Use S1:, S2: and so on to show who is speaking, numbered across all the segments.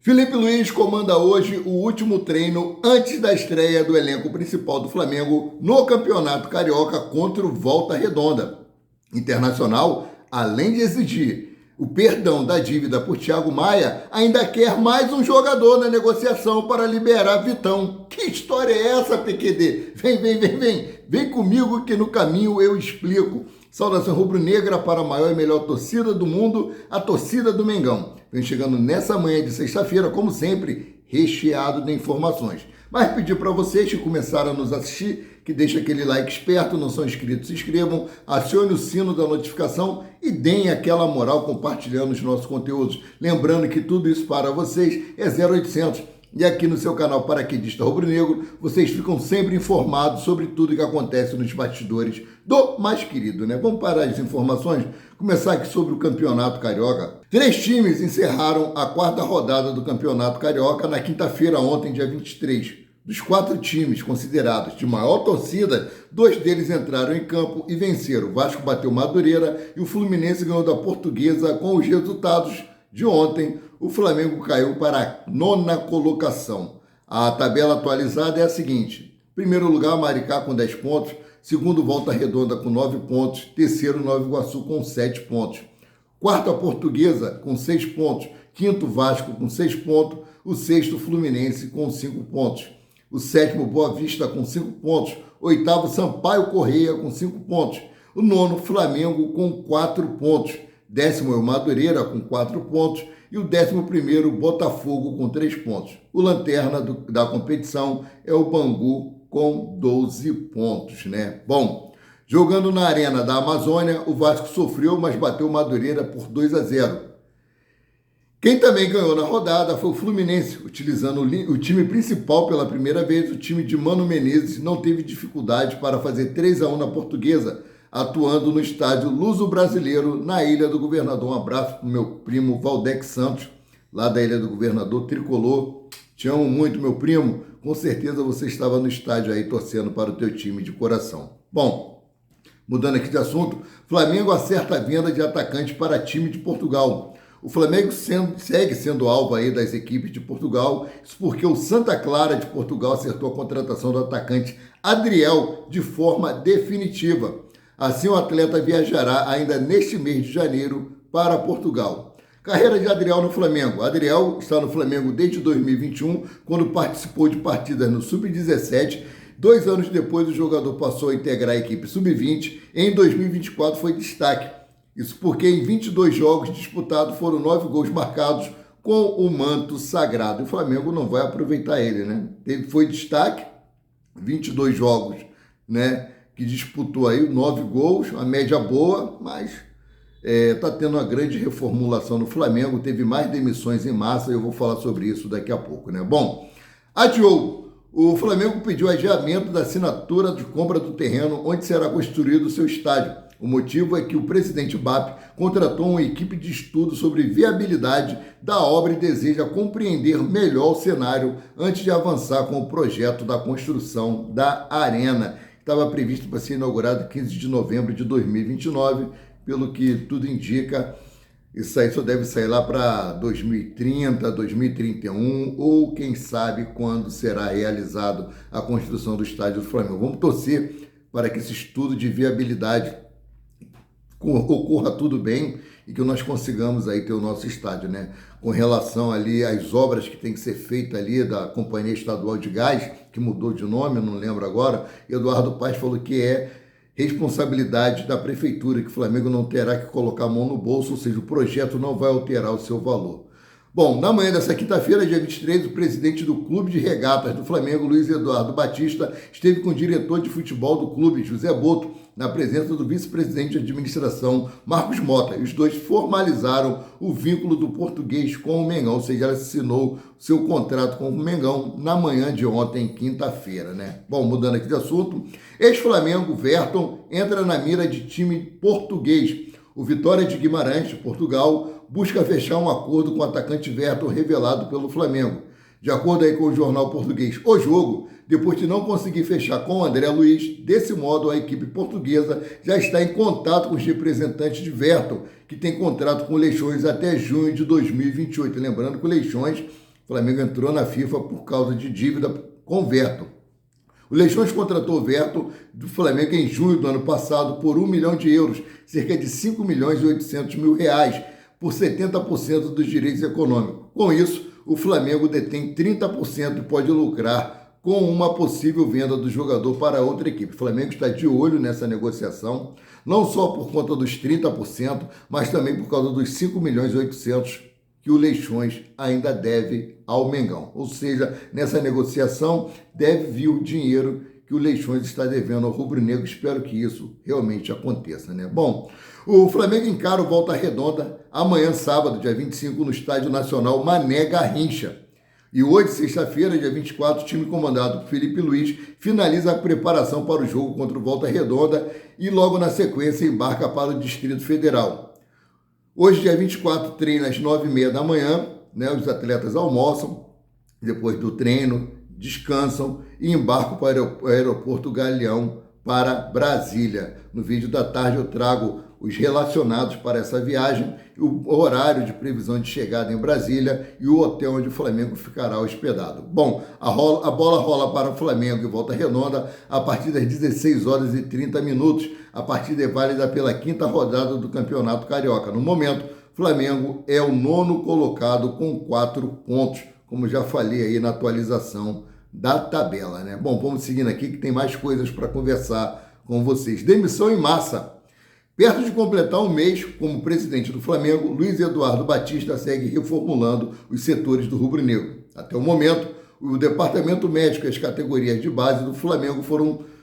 S1: Felipe Luiz comanda hoje o último treino antes da estreia do elenco principal do Flamengo no Campeonato Carioca contra o Volta Redonda. Internacional, além de exigir o perdão da dívida por Thiago Maia, ainda quer mais um jogador na negociação para liberar Vitão. Que história é essa, PQD? Vem comigo que no caminho eu explico. Saudação rubro-negra para a maior e melhor torcida do mundo, a torcida do Mengão. Vem chegando nessa manhã de sexta-feira, como sempre, recheado de informações. Mas pedir para vocês que começaram a nos assistir, que deixem aquele like esperto, não são inscritos, se inscrevam, acione o sino da notificação e deem aquela moral compartilhando os nossos conteúdos. Lembrando que tudo isso para vocês é 0800. E aqui no seu canal Paraquedista Rubro-Negro, vocês ficam sempre informados sobre tudo que acontece nos bastidores do mais querido, né? Vamos parar as informações? Começar aqui sobre o Campeonato Carioca. 3 times encerraram a 4ª rodada do Campeonato Carioca na quinta-feira, ontem, dia 23. Dos 4 times considerados de maior torcida, 2 deles entraram em campo e venceram. O Vasco bateu Madureira e o Fluminense ganhou da Portuguesa. Com os resultados de ontem, o Flamengo caiu para a 9ª colocação. A tabela atualizada é a seguinte: primeiro lugar, Maricá com 10 pontos, segundo, Volta Redonda com 9 pontos, terceiro, Nova Iguaçu com 7 pontos, quarto, a Portuguesa com 6 pontos, quinto, Vasco com 6 pontos, o sexto, Fluminense com 5 pontos, o sétimo, Boa Vista com 5 pontos, oitavo, Sampaio Correia com 5 pontos, o nono, Flamengo com 4 pontos, 10º é o Madureira com 4 pontos e o 11º, Botafogo com 3 pontos. O lanterna da competição é o Bangu com 12 pontos, né? Bom, jogando na Arena da Amazônia, o Vasco sofreu, mas bateu o Madureira por 2-0. Quem também ganhou na rodada foi o Fluminense, utilizando o time principal pela primeira vez. O time de Mano Menezes não teve dificuldade para fazer 3-1 na Portuguesa, atuando no estádio Luso-Brasileiro, na Ilha do Governador. Um abraço para o meu primo Valdeque Santos, lá da Ilha do Governador, tricolor. Te amo muito, meu primo. Com certeza você estava no estádio aí torcendo para o teu time de coração. Bom, mudando aqui de assunto, Flamengo acerta a venda de atacante para time de Portugal. O Flamengo segue sendo alvo aí das equipes de Portugal, isso porque o Santa Clara de Portugal acertou a contratação do atacante Adriel de forma definitiva. Assim, o atleta viajará ainda neste mês de janeiro para Portugal. Carreira de Adriel no Flamengo. Adriel está no Flamengo desde 2021, quando participou de partidas no Sub-17. 2 anos depois, o jogador passou a integrar a equipe Sub-20. Em 2024 foi destaque. Isso porque em 22 jogos disputados foram 9 gols marcados com o manto sagrado. O Flamengo não vai aproveitar ele, né? Foi destaque, 22 jogos, né? Que disputou aí 9 gols, uma média boa, mas está tendo uma grande reformulação no Flamengo, teve mais demissões em massa, eu vou falar sobre isso daqui a pouco, né? Bom, adiou. O Flamengo pediu adiamento da assinatura de compra do terreno onde será construído o seu estádio. O motivo é que o presidente BAP contratou uma equipe de estudo sobre viabilidade da obra e deseja compreender melhor o cenário antes de avançar com o projeto da construção da arena. Estava previsto para ser inaugurado 15 de novembro de 2029, pelo que tudo indica, isso aí só deve sair lá para 2030, 2031, ou quem sabe quando será realizado a construção do estádio do Flamengo. Vamos torcer para que esse estudo de viabilidade ocorra tudo bem e que nós consigamos aí ter o nosso estádio, né? Com relação ali às obras que tem que ser feitas ali da Companhia Estadual de Gás, que mudou de nome, eu não lembro agora, Eduardo Paes falou que é responsabilidade da prefeitura, que o Flamengo não terá que colocar a mão no bolso, ou seja, o projeto não vai alterar o seu valor. Bom, na manhã dessa quinta-feira, dia 23, o presidente do Clube de Regatas do Flamengo, Luiz Eduardo Batista, esteve com o diretor de futebol do clube, José Boto, na presença do vice-presidente de administração, Marcos Mota. E os dois formalizaram o vínculo do português com o Mengão, ou seja, ele assinou seu contrato com o Mengão na manhã de ontem, quinta-feira, né? Bom, mudando aqui de assunto, ex-Flamengo, Verton, entra na mira de time português. O Vitória de Guimarães, de Portugal, busca fechar um acordo com o atacante Verton revelado pelo Flamengo. De acordo aí com o jornal português O Jogo, depois de não conseguir fechar com o André Luiz, desse modo a equipe portuguesa já está em contato com os representantes de Verton, que tem contrato com o Leixões até junho de 2028. Lembrando que o Leixões Flamengo entrou na FIFA por causa de dívida com o Verto. O Leixões contratou o Verto do Flamengo em junho do ano passado por 1 milhão de euros, cerca de 5 milhões e 800 mil reais, por 70% dos direitos econômicos. Com isso, o Flamengo detém 30% e pode lucrar com uma possível venda do jogador para outra equipe. O Flamengo está de olho nessa negociação, não só por conta dos 30%, mas também por causa dos 5 milhões e 800 que o Leixões ainda deve ao Mengão. Ou seja, nessa negociação deve vir o dinheiro que o Leixões está devendo ao rubro-negro. Espero que isso realmente aconteça, né? Bom, o Flamengo encara o Volta Redonda amanhã, sábado, dia 25, no Estádio Nacional Mané Garrincha. E hoje, sexta-feira, dia 24, o time comandado por Felipe Luiz finaliza a preparação para o jogo contra o Volta Redonda e logo na sequência embarca para o Distrito Federal. Hoje, dia 24, treina às 9h30 da manhã, né? Os atletas almoçam, depois do treino, descansam e embarcam para o aeroporto Galeão para Brasília. No vídeo da tarde eu trago os relacionados para essa viagem, o horário de previsão de chegada em Brasília e o hotel onde o Flamengo ficará hospedado. Bom, a bola rola para o Flamengo e Volta Redonda a partir das 16h30. A partida é válida pela 5ª rodada do Campeonato Carioca. No momento, o Flamengo é o 9º colocado com 4 pontos, como já falei aí na atualização da tabela, né? Bom, vamos seguindo aqui que tem mais coisas para conversar com vocês. Demissão em massa. Perto de completar um mês como presidente do Flamengo, Luiz Eduardo Batista segue reformulando os setores do rubro-negro. Até o momento, o departamento médico e as categorias de base do Flamengo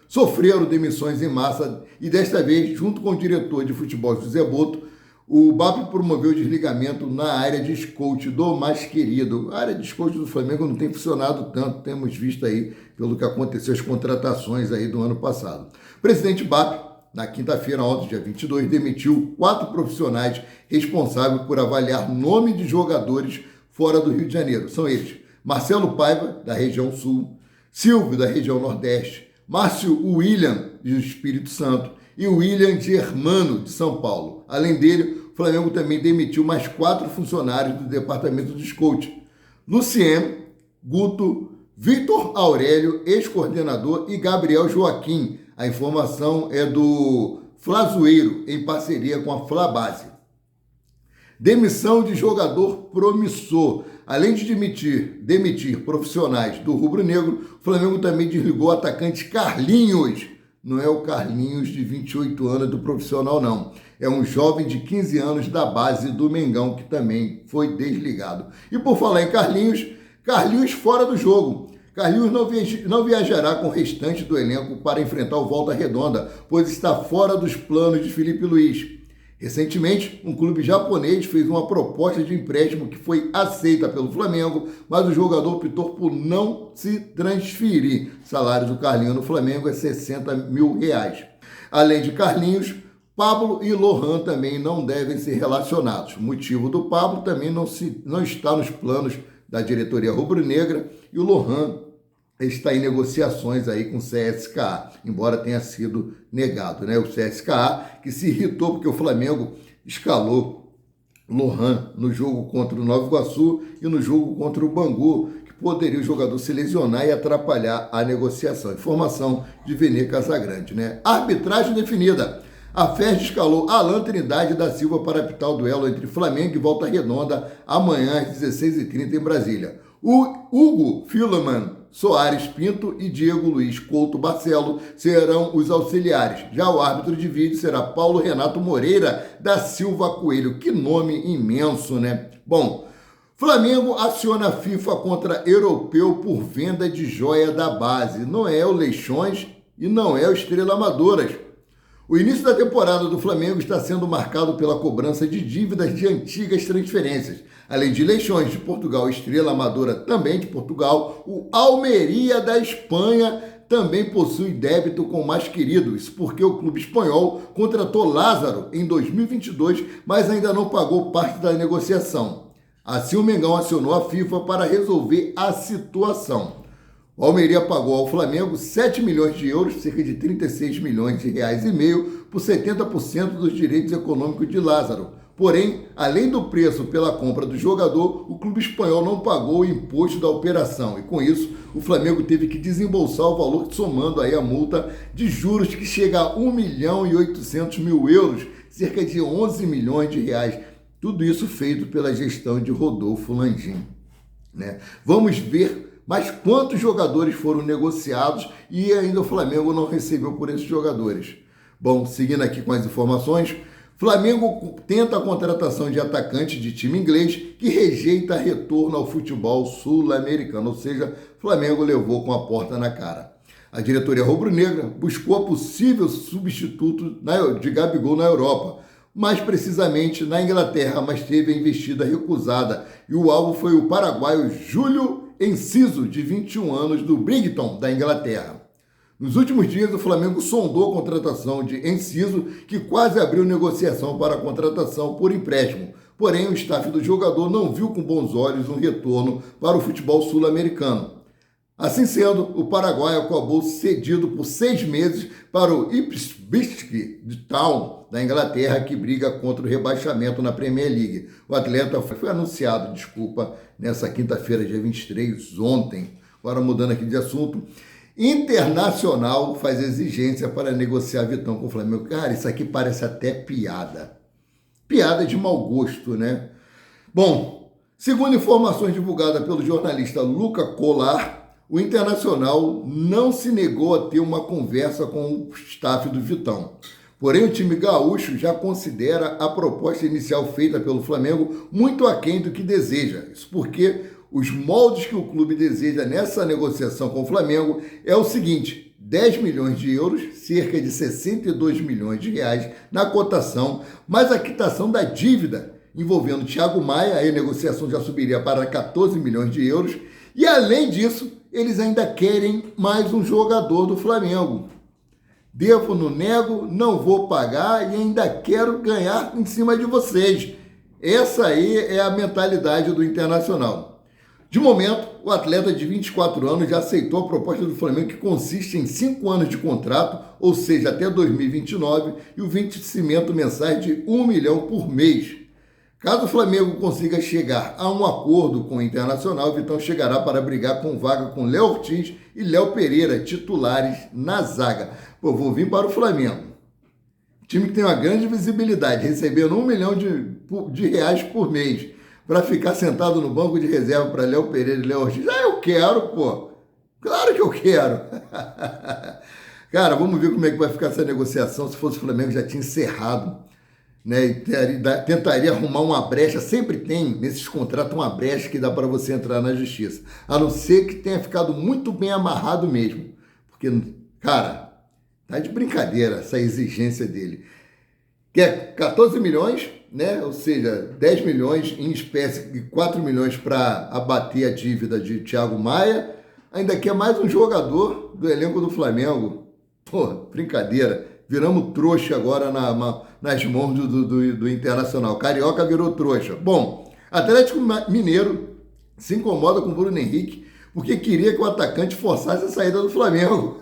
S1: sofreram demissões em massa e desta vez, junto com o diretor de futebol José Boto, o BAP promoveu o desligamento na área de scout do mais querido. A área de scout do Flamengo não tem funcionado tanto, temos visto aí pelo que aconteceu as contratações aí do ano passado. O presidente BAP, na quinta-feira, ontem, dia 22, demitiu 4 profissionais responsáveis por avaliar nome de jogadores fora do Rio de Janeiro. São eles: Marcelo Paiva, da região Sul, Silvio, da região Nordeste, Márcio William, do Espírito Santo, e William Germano, de São Paulo. Além dele, o Flamengo também demitiu mais 4 funcionários do departamento de scout: Lucien, Guto, Vitor Aurélio, ex-coordenador, e Gabriel Joaquim. A informação é do Flazoeiro, em parceria com a Flabase. Demissão de jogador promissor. Além de demitir profissionais do rubro-negro, o Flamengo também desligou o atacante Carlinhos. Não é o Carlinhos de 28 anos do profissional, não. É um jovem de 15 anos da base do Mengão que também foi desligado. E por falar em Carlinhos fora do jogo. Carlinhos não viajará com o restante do elenco para enfrentar o Volta Redonda, pois está fora dos planos de Felipe Luiz. Recentemente, um clube japonês fez uma proposta de empréstimo que foi aceita pelo Flamengo, mas o jogador optou por não se transferir. O salário do Carlinhos no Flamengo é R$60 mil. Além de Carlinhos, Pablo e Lohan também não devem ser relacionados. O motivo do Pablo também não está nos planos da diretoria rubro-negra e o Lohan está em negociações aí com o CSKA, embora tenha sido negado, né? O CSKA que se irritou porque o Flamengo escalou Lohan no jogo contra o Nova Iguaçu e no jogo contra o Bangu, que poderia o jogador se lesionar e atrapalhar a negociação. Informação de Vene Casagrande, né? Arbitragem definida. A FERJ escalou Alan Trindade da Silva para apitar o duelo entre Flamengo e Volta Redonda amanhã às 16h30 em Brasília. O Hugo Filoman Soares Pinto e Diego Luiz Couto Barcelo serão os auxiliares. Já o árbitro de vídeo será Paulo Renato Moreira da Silva Coelho. Que nome imenso, né? Bom, Flamengo aciona a FIFA contra Europeu por venda de joia da base. Não é o Leixões e não é o Estrela Amadoras. O início da temporada do Flamengo está sendo marcado pela cobrança de dívidas de antigas transferências. Além de Leixões de Portugal e Estrela Amadora também de Portugal, o Almeria da Espanha também possui débito com o mais querido. Isso porque o clube espanhol contratou Lázaro em 2022, mas ainda não pagou parte da negociação. Assim, o Mengão acionou a FIFA para resolver a situação. O Almeria pagou ao Flamengo 7 milhões de euros, cerca de 36 milhões de reais e meio, por 70% dos direitos econômicos de Lázaro. Porém, além do preço pela compra do jogador, o clube espanhol não pagou o imposto da operação e, com isso, o Flamengo teve que desembolsar o valor, somando aí a multa de juros que chega a 1.800.000 euros, cerca de 11 milhões de reais. Tudo isso feito pela gestão de Rodolfo Landim, né? Vamos ver mais quantos jogadores foram negociados e ainda o Flamengo não recebeu por esses jogadores. Bom, seguindo aqui com as informações, Flamengo tenta a contratação de atacante de time inglês que rejeita retorno ao futebol sul-americano, ou seja, Flamengo levou com a porta na cara. A diretoria rubro-negra buscou a possível substituto de Gabigol na Europa, mais precisamente na Inglaterra, mas teve a investida recusada e o alvo foi o paraguaio Júlio Enciso, de 21 anos, do Brighton, da Inglaterra. Nos últimos dias, o Flamengo sondou a contratação de Enciso, que quase abriu negociação para a contratação por empréstimo. Porém, o staff do jogador não viu com bons olhos um retorno para o futebol sul-americano. Assim sendo, o paraguaio acabou cedido por 6 meses para o Ipswich Town, da Inglaterra, que briga contra o rebaixamento na Premier League. O atleta foi anunciado, nessa quinta-feira, dia 23, ontem. Agora, mudando aqui de assunto, Internacional faz exigência para negociar Vitão com o Flamengo. Cara, isso aqui parece até piada. Piada de mau gosto, né? Bom, segundo informações divulgadas pelo jornalista Luca Colar, o Internacional não se negou a ter uma conversa com o staff do Vitão. Porém, o time gaúcho já considera a proposta inicial feita pelo Flamengo muito aquém do que deseja. Isso porque os moldes que o clube deseja nessa negociação com o Flamengo é o seguinte: 10 milhões de euros, cerca de 62 milhões de reais na cotação, mais a quitação da dívida envolvendo Thiago Maia, aí a negociação já subiria para 14 milhões de euros, e além disso, eles ainda querem mais um jogador do Flamengo. Devo, não nego, não vou pagar e ainda quero ganhar em cima de vocês. Essa aí é a mentalidade do Internacional. De momento, o atleta de 24 anos já aceitou a proposta do Flamengo, que consiste em 5 anos de contrato, ou seja, até 2029, e o vencimento mensais de 1 milhão por mês. Caso o Flamengo consiga chegar a um acordo com o Internacional, o Vitão chegará para brigar com vaga com Léo Ortiz e Léo Pereira, titulares na zaga. Pô, vou vir para o Flamengo. Time que tem uma grande visibilidade, recebendo 1 milhão de reais por mês, para ficar sentado no banco de reserva para Léo Pereira e Léo Ortiz. Ah, eu quero, pô. Claro que eu quero. Cara, vamos ver como é que vai ficar essa negociação. Se fosse o Flamengo, já tinha encerrado, né? E tentaria arrumar uma brecha. Sempre tem, nesses contratos, uma brecha que dá para você entrar na justiça. A não ser que tenha ficado muito bem amarrado mesmo. Porque, cara, tá de brincadeira essa exigência dele. Quer 14 milhões, né? Ou seja, 10 milhões em espécie e 4 milhões para abater a dívida de Thiago Maia. Ainda quer mais um jogador do elenco do Flamengo. Pô, brincadeira. Viramos trouxa agora nas mãos do Internacional. Carioca virou trouxa. Bom, Atlético Mineiro se incomoda com o Bruno Henrique porque queria que o atacante forçasse a saída do Flamengo.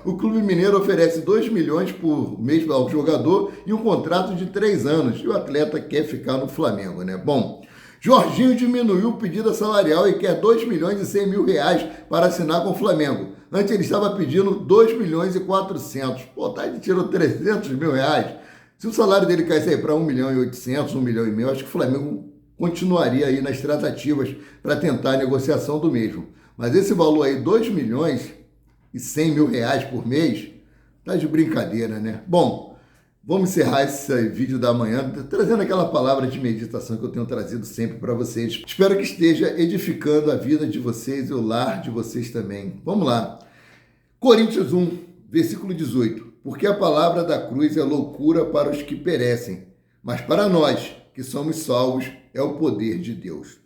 S1: O clube mineiro oferece 2 milhões por mês ao jogador e um contrato de 3 anos. E o atleta quer ficar no Flamengo, né? Bom, Jorginho diminuiu o pedido salarial e quer 2 milhões e 100 mil reais para assinar com o Flamengo. Antes ele estava pedindo 2 milhões e 400. Pô, tá, ele tirou 300 mil reais. Se o salário dele caísse aí para 1 milhão e 800, 1 milhão e meio, acho que o Flamengo continuaria aí nas tratativas para tentar a negociação do mesmo. Mas esse valor aí, 2 milhões e 100 mil reais por mês, tá de brincadeira, né? Bom, vamos encerrar esse vídeo da manhã trazendo aquela palavra de meditação que eu tenho trazido sempre para vocês. Espero que esteja edificando a vida de vocês e o lar de vocês também. Vamos lá. Coríntios 1, versículo 18. Porque a palavra da cruz é loucura para os que perecem, mas para nós que somos salvos é o poder de Deus.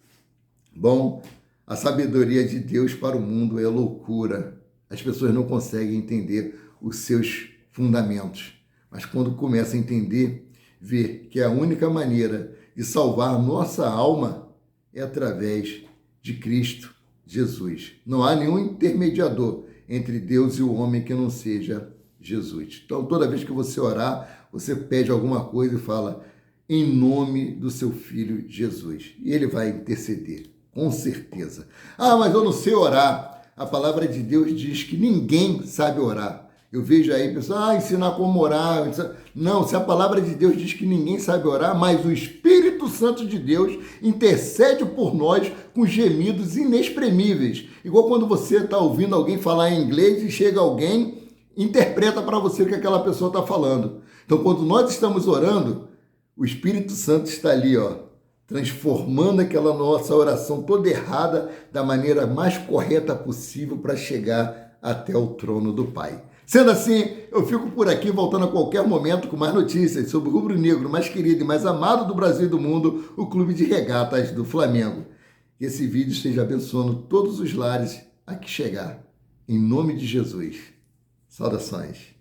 S1: Bom, a sabedoria de Deus para o mundo é loucura. As pessoas não conseguem entender os seus fundamentos. Mas quando começam a entender, ver que a única maneira de salvar nossa alma é através de Cristo Jesus. Não há nenhum intermediador entre Deus e o homem que não seja Jesus. Então, toda vez que você orar, você pede alguma coisa e fala: em nome do seu Filho Jesus. E ele vai interceder, com certeza. Ah, mas eu não sei orar. A palavra de Deus diz que ninguém sabe orar. Eu vejo aí pessoas, ensinar como orar. Não, se a palavra de Deus diz que ninguém sabe orar, mas o Espírito Santo de Deus intercede por nós com gemidos inexprimíveis. Igual quando você está ouvindo alguém falar em inglês e chega alguém, interpreta para você o que aquela pessoa está falando. Então, quando nós estamos orando, o Espírito Santo está ali, transformando aquela nossa oração toda errada da maneira mais correta possível para chegar até o trono do Pai. Sendo assim, eu fico por aqui, voltando a qualquer momento com mais notícias sobre o rubro-negro mais querido e mais amado do Brasil e do mundo, o Clube de Regatas do Flamengo. Que esse vídeo esteja abençoando todos os lares a que chegar. Em nome de Jesus. Saudações.